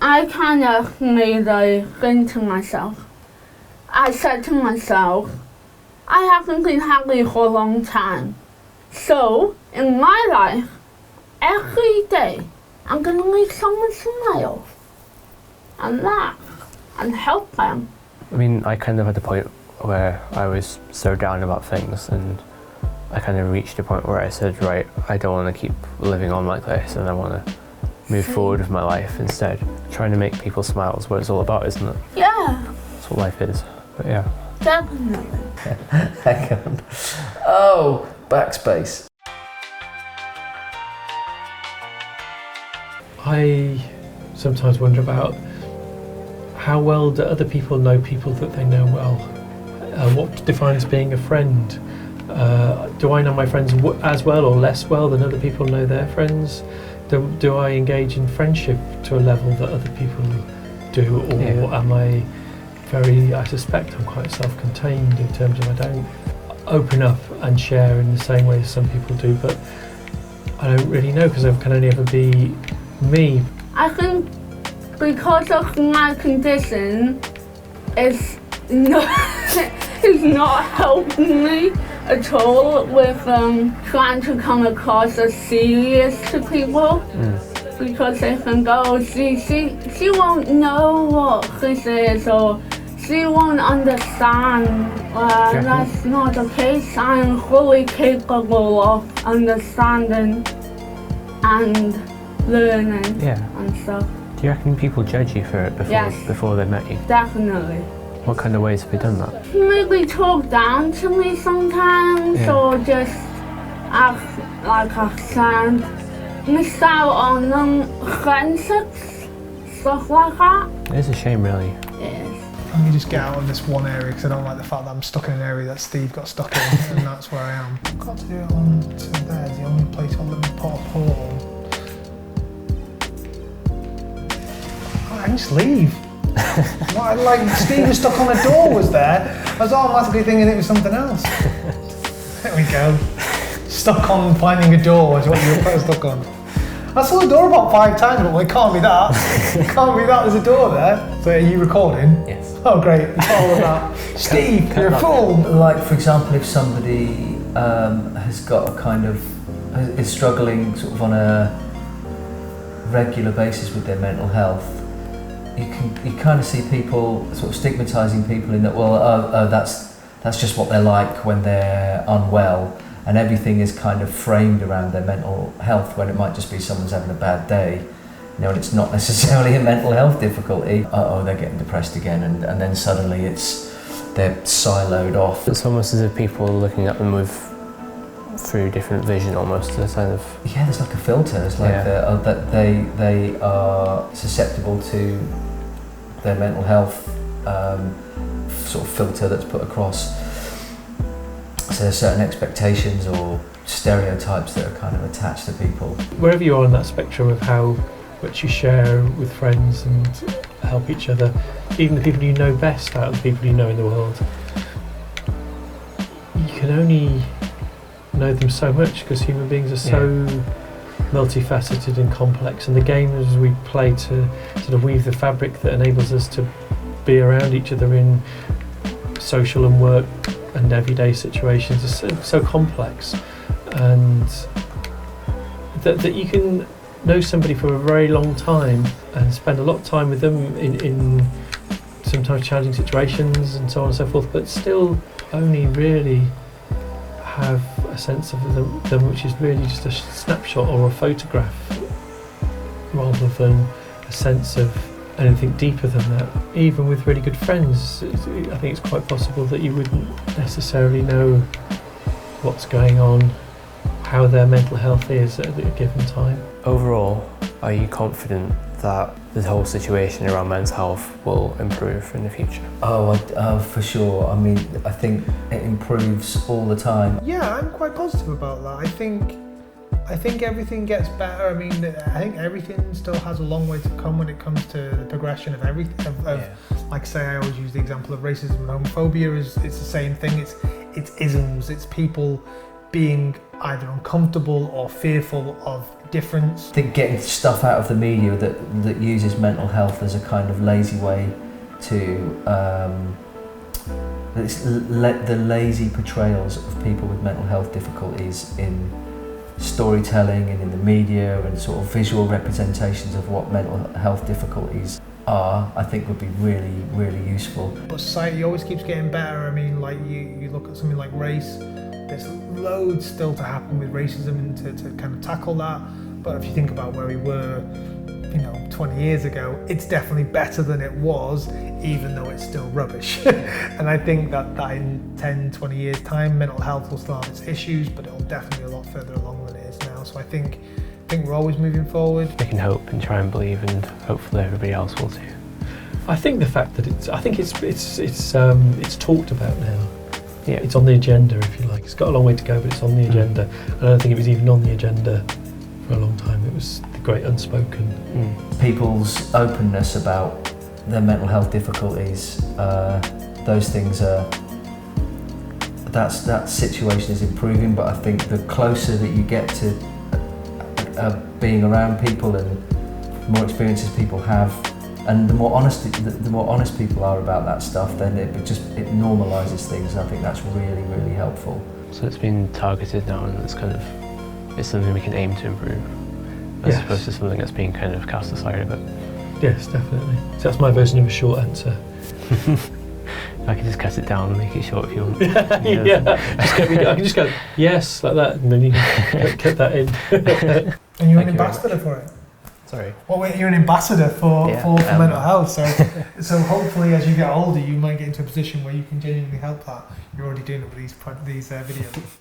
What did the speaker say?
I kind of made a thing to myself. I said to myself, I haven't been happy for a long time. So, in my life, every day, I'm going to make someone smile and laugh and help them. I mean, I kind of had the point where I was so down about things, and I kind of reached a point where I said, right, I don't want to keep living on like this, and I want to move forward with my life instead. Trying to make people smile is what it's all about, isn't it? Yeah. That's what life is. But yeah. Definitely. Hang on. Oh, backspace. I sometimes wonder about how well do other people know people that they know well? What defines being a friend? Do I know my friends as well or less well than other people know their friends? Do I engage in friendship to a level that other people do, or am I I suspect I'm quite self-contained in terms of I don't open up and share in the same way as some people do, but I don't really know because I can only ever be me. I think because of my condition, it's not helping me at all with trying to come across as serious to people. Because they think, oh, she won't know what this is, or she won't understand. That's not the case. I'm fully capable of understanding and learning and stuff. Do you reckon people judge you for it before they met you? Definitely. What kind of ways have you done that? Maybe talk down to me sometimes, or just act like I can't. Missed out on friendships, stuff like that. It's a shame, really. It is. Let me just get out of this one area because I don't like the fact that I'm stuck in an area that Steve got stuck in, and that's where I am. I've got to do it on to there, the only place I'll let me put a portal. I can just leave. Like Steve was stuck on a door was there. I was automatically thinking it was something else. There we go. Stuck on finding a door is what you were stuck on. I saw the door about 5 times, but it can't be that. It can't be that, there's a door there. So are you recording? Yes. Oh great, you got all of that. Steve, you're a fool. Like for example, if somebody has got a kind of, is struggling sort of on a regular basis with their mental health, you kind of see people sort of stigmatising people in that, well, that's just what they're like when they're unwell. And everything is kind of framed around their mental health when it might just be someone's having a bad day, and it's not necessarily a mental health difficulty. They're getting depressed again, and then suddenly they're siloed off. It's almost as if people are looking at them through different vision almost. There's kind of there's like a filter. It's like that they are susceptible to their mental health sort of filter that's put across. So there's certain expectations or stereotypes that are kind of attached to people. Wherever you are on that spectrum of how much you share with friends and help each other, even the people you know best out of the people you know in the world, you can only know them so much because human beings are so multifaceted and complex, and the games we play to sort of weave the fabric that enables us to be around each other in social and work and everyday situations are so complex, and that you can know somebody for a very long time and spend a lot of time with them in sometimes challenging situations and so on and so forth, but still only really have a sense of them which is really just a snapshot or a photograph rather than a sense of anything deeper than that. Even with really good friends, I think it's quite possible that you wouldn't necessarily know what's going on, how their mental health is at a given time. Overall, are you confident that the whole situation around mental health will improve in the future? For sure. I mean, I think it improves all the time. Yeah, I'm quite positive about that. I think everything gets better. I mean, I think everything still has a long way to come when it comes to the progression of everything. Like say, I always use the example of racism and homophobia. It's the same thing. It's isms. It's people being either uncomfortable or fearful of difference. I think getting stuff out of the media that uses mental health as a kind of lazy way to the lazy portrayals of people with mental health difficulties in storytelling and in the media and sort of visual representations of what mental health difficulties are, I think would be really, really useful. But society always keeps getting better. I mean, like you look at something like race, there's loads still to happen with racism and to kind of tackle that. But if you think about where we were, 20 years ago, it's definitely better than it was, even though it's still rubbish. And I think that in 10, 20 years time, mental health will still have its issues, but it'll definitely be a lot further along than it is now. So I think we're always moving forward. We can hope and try and believe, and hopefully everybody else will too. I think the fact that it's talked about now. Yeah. It's on the agenda, if you like. It's got a long way to go, but it's on the agenda. I don't think it was even on the agenda for a long time. It was the great unspoken. People's openness about their mental health difficulties, those things are, that situation is improving, but I think the closer that you get to being around people and the more experiences people have, and the more honest people are about that stuff, then it normalises things, and I think that's really, really helpful. So it's been targeted now, and it's something we can aim to improve, as opposed to something that's being kind of cast aside a bit. Yes, definitely. So that's my version of a short answer. I can just cut it down and make it short if you want. I can just go, yes, like that, and then you can cut that in. And you're an ambassador for it. Sorry. Well, you're an ambassador for mental health, so hopefully as you get older you might get into a position where you can genuinely help that. You're already doing it with these videos.